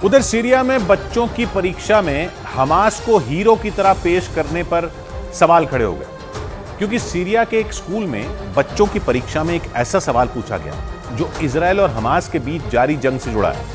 उधर सीरिया में बच्चों की परीक्षा में हमास को हीरो की तरह पेश करने पर सवाल खड़े हो गए, क्योंकि सीरिया के एक स्कूल में बच्चों की परीक्षा में एक ऐसा सवाल पूछा गया जो इजराइल और हमास के बीच जारी जंग से जुड़ा है।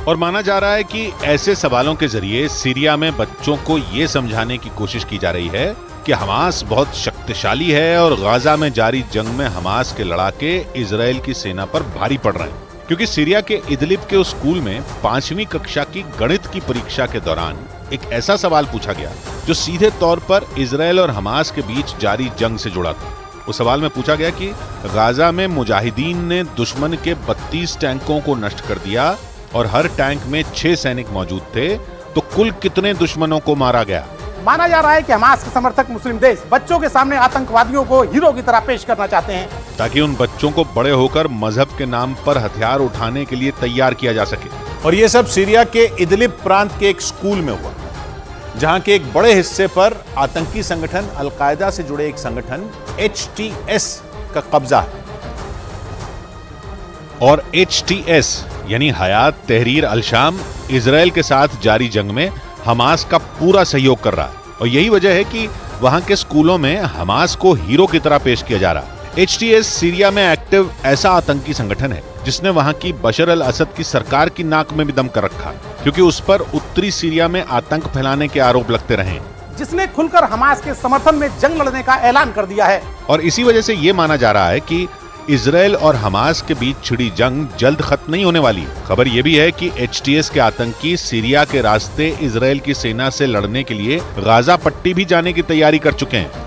और माना जा रहा है कि ऐसे सवालों के जरिए सीरिया में बच्चों को यह समझाने की कोशिश की जा रही है कि हमास बहुत शक्तिशाली है और गाजा में जारी जंग में हमास के लड़ाके इजराइल की सेना पर भारी पड़ रहे हैं, क्योंकि सीरिया के इदलिब के उस स्कूल में 5वीं कक्षा की गणित की परीक्षा के दौरान एक ऐसा सवाल पूछा गया जो सीधे तौर पर इजराइल और हमास के बीच जारी जंग से जुड़ा था। उस सवाल में पूछा गया कि गाजा में मुजाहिदीन ने दुश्मन के 32 टैंकों को नष्ट कर दिया और हर टैंक में 6 सैनिक मौजूद थे, तो कुल कितने दुश्मनों को मारा गया। माना जा रहा है कि हमास के समर्थक मुस्लिम देश बच्चों के सामने आतंकवादियों को हीरो की तरह पेश करना चाहते हैं, ताकि उन बच्चों को बड़े होकर मजहब के नाम पर हथियार उठाने के लिए तैयार किया जा सके। और यह सब सीरिया के इदलिब प्रांत के एक स्कूल में हुआ, जहां के एक बड़े हिस्से पर आतंकी संगठन अल-कायदा से जुड़े एक संगठन HTS का कब्जा है। और HTS यानी हयात तहरीर अल-शाम इजराइल के साथ जारी जंग में हमास का पूरा सहयोग कर रहा है, और यही वजह है कि वहां के स्कूलों में हमास को हीरो की तरह पेश किया जा रहा है। HTS सीरिया में एक्टिव ऐसा आतंकी संगठन है जिसने वहां की बशर अल असद की सरकार की नाक में भी दम कर रखा, क्योंकि उस पर उत्तरी सीरिया में आतंक फैलाने के आरोप लगते रहे, जिसने खुलकर हमास के समर्थन में जंग लड़ने का ऐलान कर दिया है। और इसी वजह से यह माना जा रहा है कि इजराइल और हमास के बीच छिड़ी जंग जल्द खत्म नहीं होने वाली। खबर यह भी है कि HTS के आतंकी सीरिया के रास्ते इजराइल की सेना से लड़ने के लिए गाजा पट्टी भी जाने की तैयारी कर चुके हैं।